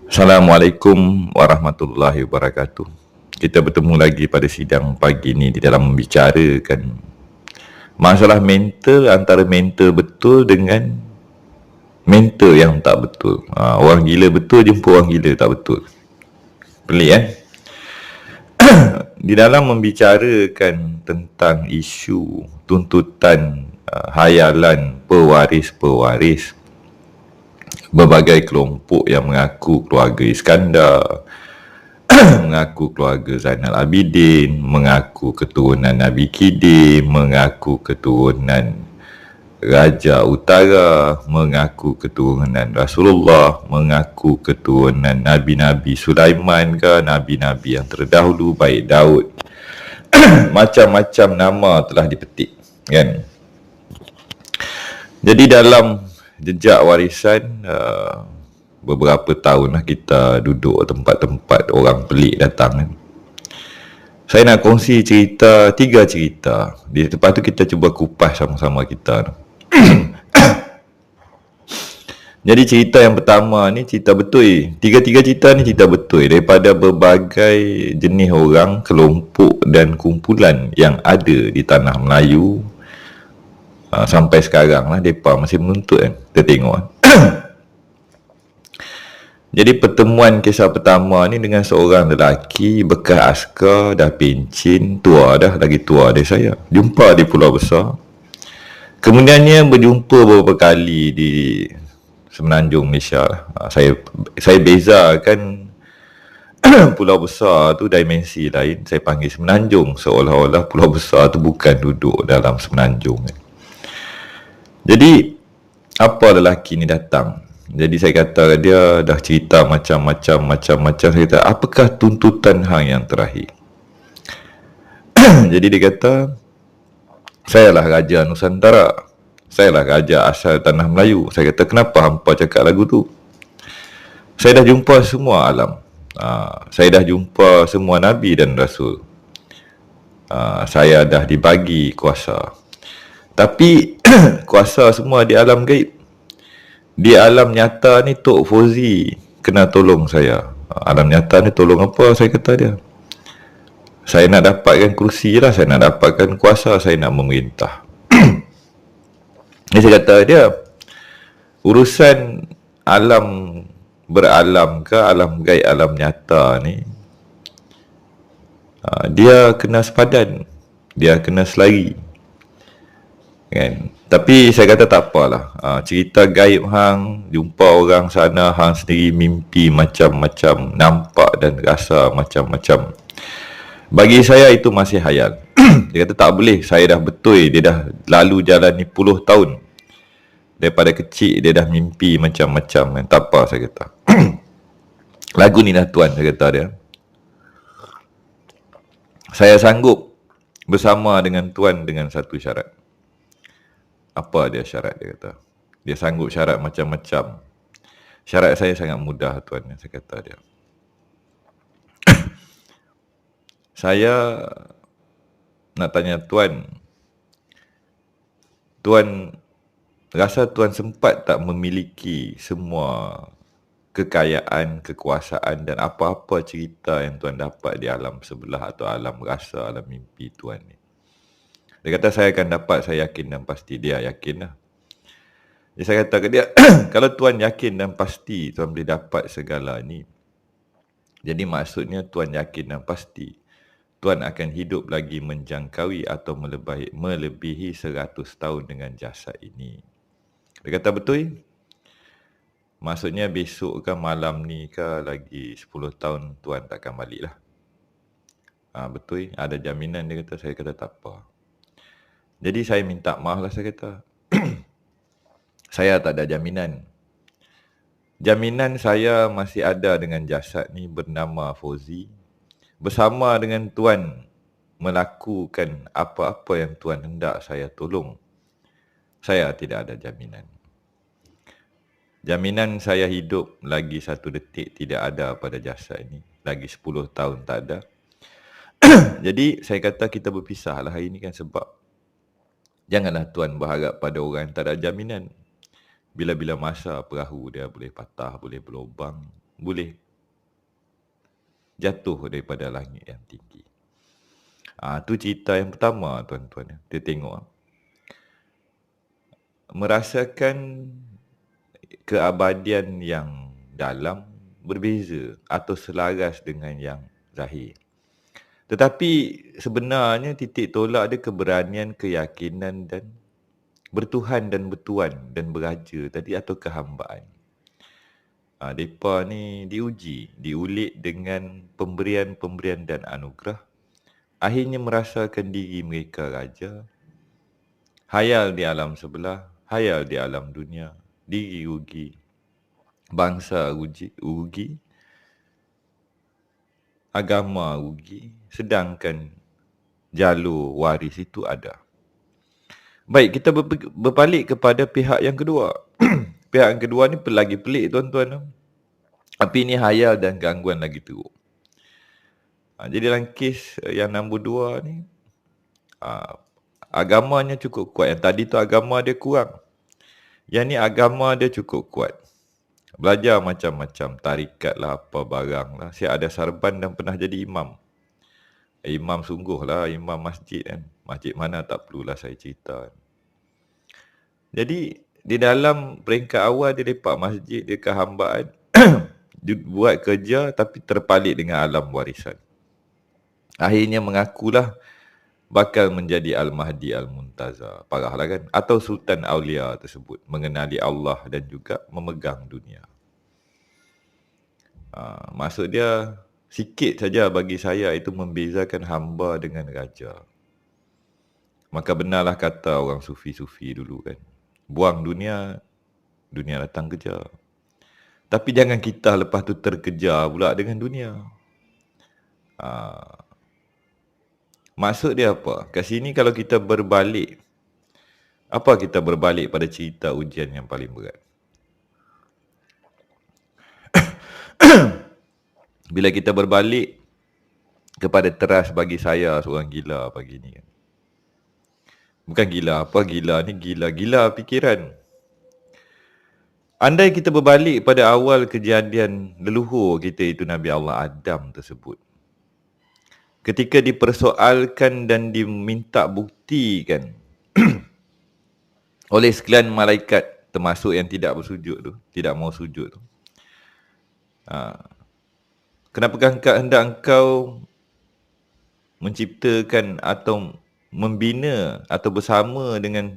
Assalamualaikum warahmatullahi wabarakatuh. Kita bertemu lagi pada sidang pagi ini di dalam membicarakan masalah mental, antara mental betul dengan mental yang tak betul. Orang gila betul jumpa orang gila tak betul. Pelik Di dalam membicarakan tentang isu tuntutan hayalan pewaris-pewaris, berbagai kelompok yang mengaku keluarga Iskandar, mengaku keluarga Zainal Abidin, mengaku keturunan Nabi Kidim, mengaku keturunan Raja Utara, mengaku keturunan Rasulullah, mengaku keturunan Nabi-Nabi Sulaiman ke, Nabi-Nabi yang terdahulu, baik Daud. Macam-macam nama telah dipetik, kan? Jadi dalam jejak warisan, beberapa tahun lah kita duduk tempat-tempat orang pelik datang, kan? Saya nak kongsi tiga cerita. Lepas tu kita cuba kupas sama-sama kita. Jadi cerita yang pertama ni cerita betul. Tiga-tiga cerita ni cerita betul daripada berbagai jenis orang, kelompok dan kumpulan yang ada di tanah Melayu. Sampai sekarang lah mereka masih menuntut, kan. Kita tengok, kan. Jadi pertemuan kisah pertama ni dengan seorang lelaki bekas askar, dah pencen, tua dah, lagi tua dari saya. Jumpa di Pulau Besar. Kemudiannya berjumpa beberapa kali di Semenanjung Malaysia lah. Saya bezakan Pulau Besar tu dimensi lain. Saya panggil Semenanjung seolah-olah Pulau Besar tu bukan duduk dalam Semenanjung, kan. Jadi apa lelaki ni datang? Jadi saya kata dia dah cerita macam-macam. Saya kata, apakah tuntutan hang yang terakhir? Jadi dia kata, sayalah Raja Nusantara. Sayalah Raja asal tanah Melayu. Saya kata, kenapa hampa cakap lagu tu? Saya dah jumpa semua alam. Saya dah jumpa semua Nabi dan Rasul. Saya dah dibagi kuasa. Tapi kuasa semua di alam gaib. Di alam nyata ni Tok Fauzi kena tolong saya. Alam nyata ni tolong apa? Saya kata dia, saya nak dapatkan kursi lah, saya nak dapatkan kuasa, saya nak memerintah. Jadi saya kata dia, urusan alam beralam ke, alam gaib, alam nyata ni, dia kena sepadan, dia kena selari, kan. Tapi saya kata tak apalah. Cerita gaib hang, jumpa orang sana, hang sendiri mimpi macam-macam, nampak dan rasa macam-macam. Bagi saya itu masih hayal. Dia kata tak boleh, saya dah betul, dia dah lalu jalan ni puluh tahun. Daripada kecil dia dah mimpi macam-macam, kan. Tak apa, saya kata. Lagu ni dah tuan, saya kata dia. Saya sanggup bersama dengan tuan dengan satu syarat. Apa dia syarat, dia kata? Dia sanggup syarat macam-macam. Syarat saya sangat mudah, tuan, saya kata dia. Saya nak tanya tuan rasa tuan sempat tak memiliki semua kekayaan, kekuasaan dan apa-apa cerita yang tuan dapat di alam sebelah atau alam rasa, alam mimpi tuan ni? Dia kata saya akan dapat, saya yakin dan pasti. Dia yakin lah. Jadi saya kata ke dia, kalau tuan yakin dan pasti tuan boleh dapat segala ni, jadi maksudnya tuan yakin dan pasti tuan akan hidup lagi menjangkaui atau melebihi 100 tahun dengan jasad ini. Dia kata betul. Maksudnya besok ke malam ni ke lagi 10 tahun tuan takkan balik lah. Betul, ada jaminan, dia kata. Saya kata tak apa. Jadi saya minta maaf lah, saya kata. Saya tak ada jaminan. Jaminan saya masih ada dengan jasad ni bernama Fauzi. Bersama dengan tuan melakukan apa-apa yang tuan hendak saya tolong. Saya tidak ada jaminan. Jaminan saya hidup lagi 1 detik tidak ada pada jasad ini. Lagi 10 tahun tak ada. Jadi saya kata kita berpisah lah hari ni, kan, sebab janganlah tuan berharap pada orang yang tak ada jaminan. Bila-bila masa perahu dia boleh patah, boleh berlubang. boleh jatuh daripada langit yang tinggi. Tu cerita yang pertama tuan-tuan. Kita tengok. Merasakan keabadian yang dalam berbeza atau selaras dengan yang zahir. Tetapi sebenarnya titik tolak dia keberanian, keyakinan dan bertuhan dan bertuan dan beraja tadi atau kehambaan. Mereka ni diulit dengan pemberian-pemberian dan anugerah. Akhirnya merasakan diri mereka raja. Hayal di alam sebelah, hayal di alam dunia. Diri rugi, bangsa rugi, agama rugi. Sedangkan jalur waris itu ada. Baik, kita berbalik kepada pihak yang kedua. Pihak yang kedua ni lagi pelik tuan-tuan. Tapi ini hayal dan gangguan lagi teruk. Jadi dalam kes yang nombor 2 ni, agamanya cukup kuat. Yang tadi tu agama dia kurang. Yang ni agama dia cukup kuat. Belajar macam-macam, tarikat lah, apa barang lah. Saya ada sarban dan pernah jadi imam. Imam sungguh lah, imam masjid kan. Masjid mana tak perlulah saya cerita. Jadi di dalam peringkat awal dia lepak masjid, dia kehambaan. Dia buat kerja tapi terpalit dengan alam warisan. Akhirnya mengakulah bakal menjadi Al-Mahdi Al-Muntazar. Parahlah kan? Atau Sultan Aulia tersebut. Mengenali Allah dan juga memegang dunia. Maksud dia sikit saja bagi saya itu membezakan hamba dengan raja. Maka benarlah kata orang sufi-sufi dulu kan. Buang dunia, dunia datang kejar. Tapi jangan kita lepas tu terkejar pula dengan dunia. Maksud dia apa? Kat sini kalau kita berbalik, apa kita berbalik pada cerita ujian yang paling berat? Bila kita berbalik kepada teras bagi saya seorang gila pagi ni kan. Bukan gila apa, gila ni gila fikiran. Andai kita berbalik pada awal kejadian leluhur kita itu Nabi Allah Adam tersebut. Ketika dipersoalkan dan diminta buktikan oleh sekalian malaikat termasuk yang tidak bersujud tu, tidak mau sujud tu. Kenapakah hendak engkau menciptakan atau membina atau bersama dengan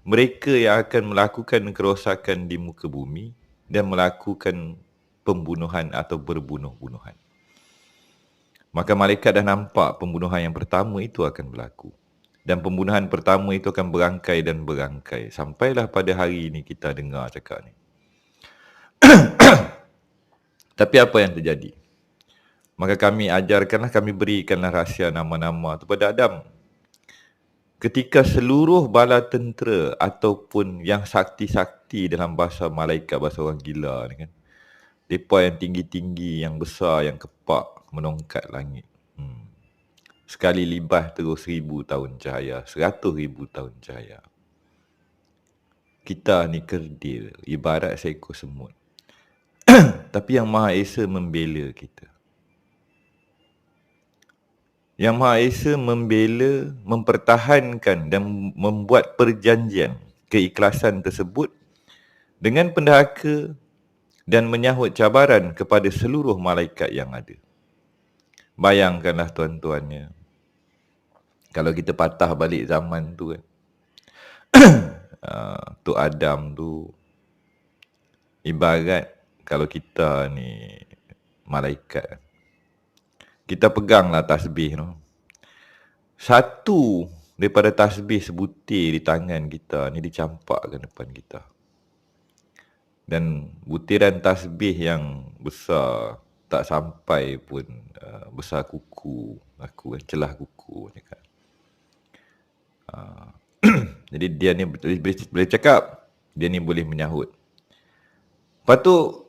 mereka yang akan melakukan kerosakan di muka bumi dan melakukan pembunuhan atau berbunuh-bunuhan. Maka malaikat dah nampak pembunuhan yang pertama itu akan berlaku. Dan pembunuhan pertama itu akan berangkai dan berangkai. Sampailah pada hari ini kita dengar cakap ni. Tapi apa yang terjadi? Maka kami ajarkanlah, kami berikanlah rahsia nama-nama kepada Adam. Ketika seluruh bala tentera ataupun yang sakti-sakti dalam bahasa malaikat, bahasa orang gila ni kan. Mereka yang tinggi-tinggi, yang besar, yang kepak menongkat langit. Sekali libas terus 1000 tahun cahaya, 100,000 tahun cahaya. Kita ni kerdil, ibarat seekor semut. Tapi yang Maha Esa membela kita. Yang Maha Esa membela, mempertahankan dan membuat perjanjian keikhlasan tersebut dengan pendahaka dan menyahut cabaran kepada seluruh malaikat yang ada. Bayangkanlah tuan-tuannya, kalau kita patah balik zaman tu kan, Tok Adam tu ibarat kalau kita ni malaikat. Kita peganglah tasbih tu. Satu daripada tasbih sebutir di tangan kita ni dicampakkan depan kita. Dan butiran tasbih yang besar tak sampai pun besar kuku aku, celah kuku cakap. Jadi dia ni boleh cakap, dia ni boleh menyahut. Lepas tu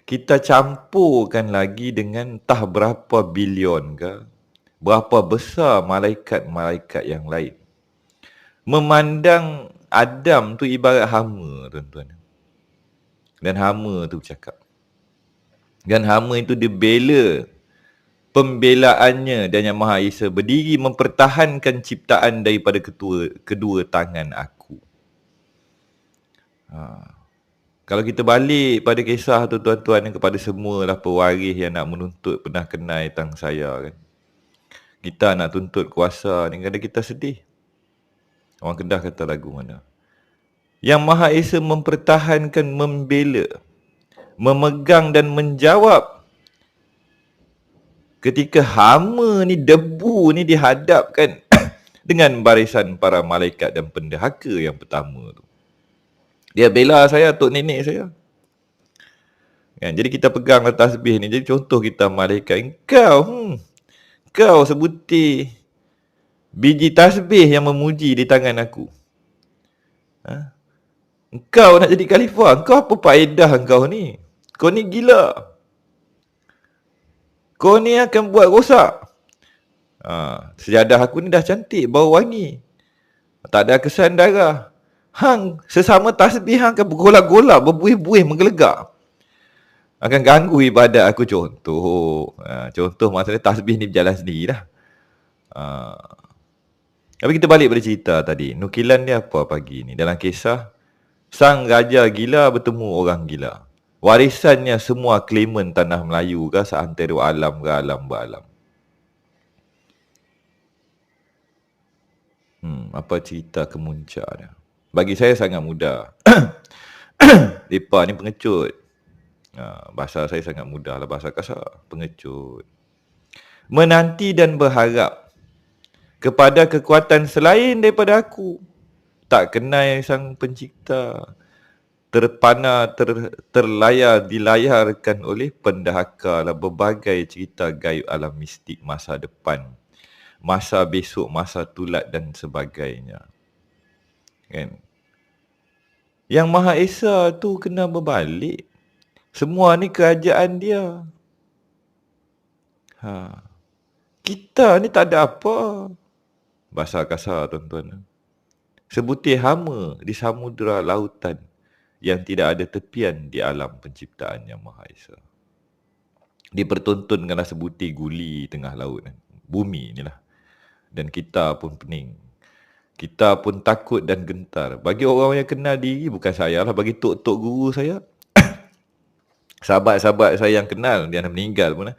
kita campurkan lagi dengan entah berapa bilion ke, berapa besar malaikat-malaikat yang lain. Memandang Adam tu ibarat hama tuan-tuan. Dan hama tu bercakap, Dan hama itu dia bela pembelaannya dan Yang Maha Esa berdiri mempertahankan ciptaan daripada kedua tangan aku. Kalau kita balik pada kisah tu tuan-tuan, kepada semualah pewaris yang nak menuntut pernah kenal tentang saya kan. Kita nak tuntut kuasa ni kadang kita sedih. Orang Kedah kata lagu mana? Yang Maha Esa mempertahankan, membela, memegang dan menjawab ketika hama ni, debu ni dihadapkan dengan barisan para malaikat dan pendahaka yang pertama tu. Dia bela saya, tok nenek saya. Kan? Jadi kita pegang tasbih ni. Jadi contoh kita malaikat. Kau sebutir biji tasbih yang memuji di tangan aku. Engkau nak jadi khalifah. Engkau apa faedah engkau ni? Kau ni gila. Kau ni akan buat rosak. Sejadah aku ni dah cantik, bau wangi. Tak ada kesan darah. Hang sesama tasbih hang akan bergolak-golak, berbuih-buih, menggelegak. Akan ganggu ibadat aku, contoh. Contoh maksudnya tasbih ni berjalan sendiri dah. Tapi kita balik pada cerita tadi. Nukilan dia apa pagi ni? Dalam kisah, sang raja gila bertemu orang gila. Warisannya semua claimant tanah Melayu ke seantero alam ke alam beralam. Apa cerita kemuncak dia? Bagi saya sangat mudah. Mereka ni pengecut. Bahasa saya sangat mudah lah, bahasa kasar. Pengecut. Menanti dan berharap kepada kekuatan selain daripada aku. Tak kenal sang pencipta. Terpana, dilayarkan oleh pendahaka lah berbagai cerita gaib alam mistik masa depan, masa besok, masa tulat dan sebagainya. Kan? Yang Maha Esa tu kena berbalik. Semua ni kerajaan dia. Kita ni tak ada apa. Bahasa kasar tuan-tuan. Sebutir hama di samudera lautan yang tidak ada tepian di alam penciptaan Yang Maha Esa. Dipertontonkanlah sebutir guli tengah laut. Bumi ni lah. Dan kita pun pening. Kita pun takut dan gentar. Bagi orang yang kenal diri, bukan saya lah, bagi tok-tok guru saya, sahabat-sahabat saya yang kenal, dia dah meninggal pun.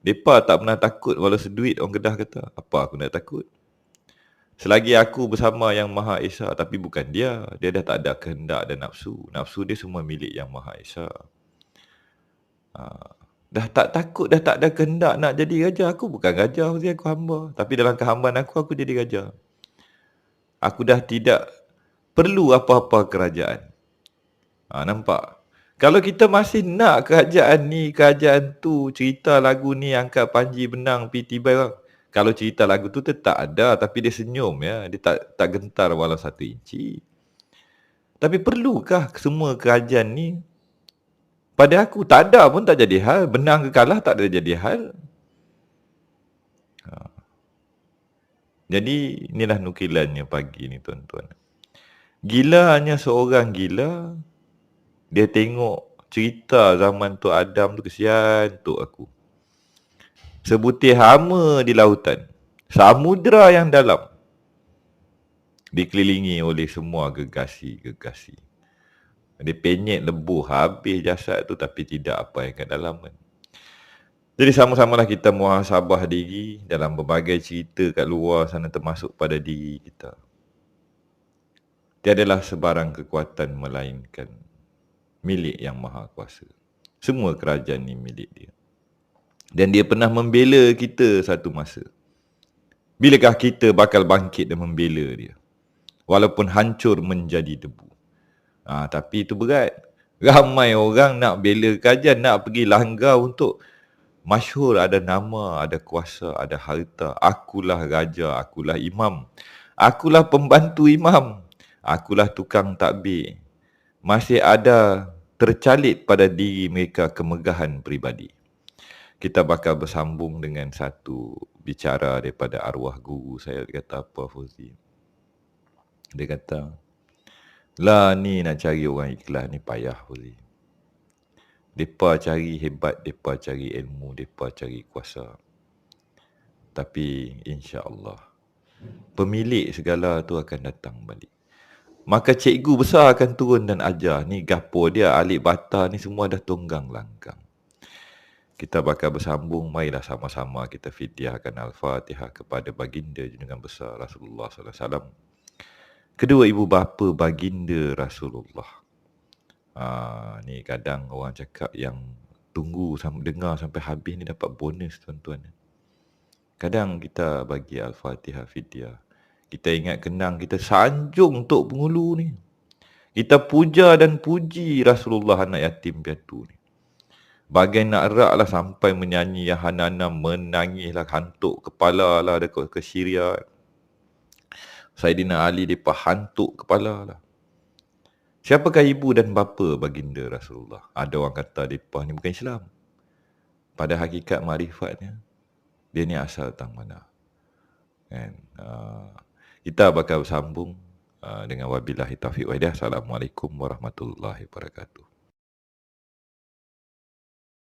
Mereka tak pernah takut walau seduit, orang Kedah kata. Apa aku nak takut? Selagi aku bersama Yang Maha Esa, tapi bukan dia. Dia dah tak ada kehendak dan nafsu. Nafsu dia semua milik Yang Maha Esa. Dah tak takut, dah tak ada kehendak nak jadi raja. Aku bukan raja, aku hamba. Tapi dalam kehambaan aku jadi raja. Aku dah tidak perlu apa-apa kerajaan. Nampak? Kalau kita masih nak kerajaan ni, kerajaan tu, cerita lagu ni, angkat Panji Benang, P.T. Barang. Kalau cerita lagu tu tetap ada, tapi dia senyum ya. Dia tak gentar walau 1 inci. Tapi perlukah semua kerajaan ni? Pada aku tak ada pun tak jadi hal. Benang ke kalah tak ada jadi hal. Jadi inilah nukilannya pagi ni tuan-tuan. Gila hanya seorang gila. Dia tengok cerita zaman Tok Adam tu, kesian Tok aku. Sebutir hama di lautan. Samudera yang dalam. Dikelilingi oleh semua gegasi-gegasi. Dia penyet lebuh habis jasad tu, tapi tidak apa yang kat dalam kan. Jadi sama-samalah kita muhasabah diri dalam berbagai cerita kat luar sana, termasuk pada diri kita. Tiadalah sebarang kekuatan melainkan milik Yang Maha Kuasa. Semua kerajaan ni milik dia. Dan dia pernah membela kita satu masa. Bilakah kita bakal bangkit dan membela dia? Walaupun hancur menjadi debu. Tapi itu berat. Ramai orang nak bela kerajaan, nak pergi langgar untuk masyhur, ada nama, ada kuasa, ada harta. Akulah raja, akulah imam. Akulah pembantu imam. Akulah tukang takbir. Masih ada tercalit pada diri mereka kemegahan peribadi. Kita bakal bersambung dengan satu bicara daripada arwah guru saya. Dia kata apa, Fauzi? Dia kata, lah ni nak cari orang ikhlas ni payah Fauzi. Depa cari hebat, depa cari ilmu, depa cari kuasa. Tapi insya-Allah pemilik segala tu akan datang balik. Maka cikgu besar akan turun dan ajar. Ni gapo dia, alik bata ni semua dah tunggang langgang. Kita bakal bersambung, marilah sama-sama kita fidyahkan Al-Fatihah kepada baginda junjungan besar Rasulullah sallallahu alaihi wasallam. Kedua ibu bapa baginda Rasulullah. Ni kadang orang cakap yang tunggu dengar sampai habis ni dapat bonus tuan-tuan. Kadang kita bagi Al-Fatihah fidyah. Kita ingat kenang, kita sanjung Tok Pengulu ni. Kita puja dan puji Rasulullah anak yatim piatu ni. Bagai nak erak lah sampai menyanyi yang Hanana menangis lah, hantuk kepala lah dekat ke Syria. Saidina Ali depa hantuk kepala lah. Siapakah ibu dan bapa baginda Rasulullah? Ada orang kata depa ni bukan Islam. Pada hakikat makrifatnya, dia ni asal tang mana. Kan? Kita bakal bersambung dengan wabillahi taufiq wa hidayah. Assalamualaikum warahmatullahi wabarakatuh.